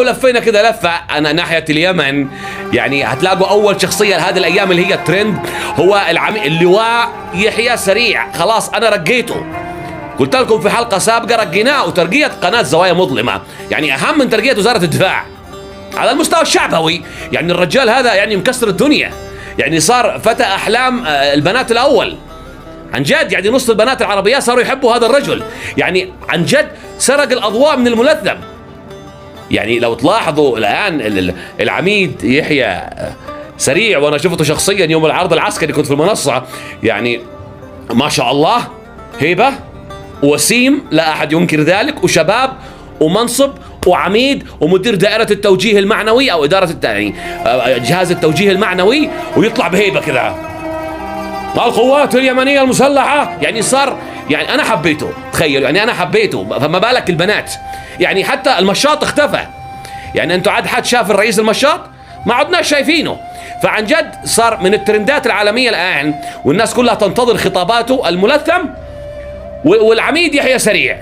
لو لفينا كده لفة أنا ناحية اليمن، يعني هتلاقوا أول شخصية هذه الأيام اللي هي الترند هو اللواء يحيى سريع. خلاص أنا رقيته، قلت لكم في حلقة سابقة رقيناه، وترقية قناة زوايا مظلمة يعني أهم من ترقية وزارة الدفاع على المستوى الشعبوي. يعني الرجال هذا يعني مكسر الدنيا، يعني صار فتى أحلام البنات الأول عن جد. يعني نص البنات العربيات صاروا يحبوا هذا الرجل، يعني عن جد سرق الأضواء من الملثم. يعني لو تلاحظوا الآن العميد يحيى سريع، وأنا شفته شخصيا يوم العرض العسكري كنت في المنصة، يعني ما شاء الله هيبة وسيم لا أحد ينكر ذلك، وشباب ومنصب وعميد ومدير دائرة التوجيه المعنوي أو إدارة يعني جهاز التوجيه المعنوي، ويطلع بهيبة كذا القوات اليمنية المسلحة. يعني صار يعني أنا حبيته، تخيلوا يعني أنا حبيته، فما بالك البنات. يعني حتى المشاط اختفى، يعني أنتوا عاد حد شاف الرئيس المشاط؟ ما عدناش شايفينه. فعن جد صار من الترندات العالمية الآن، والناس كلها تنتظر خطاباته الملثم والعميد يحيى سريع.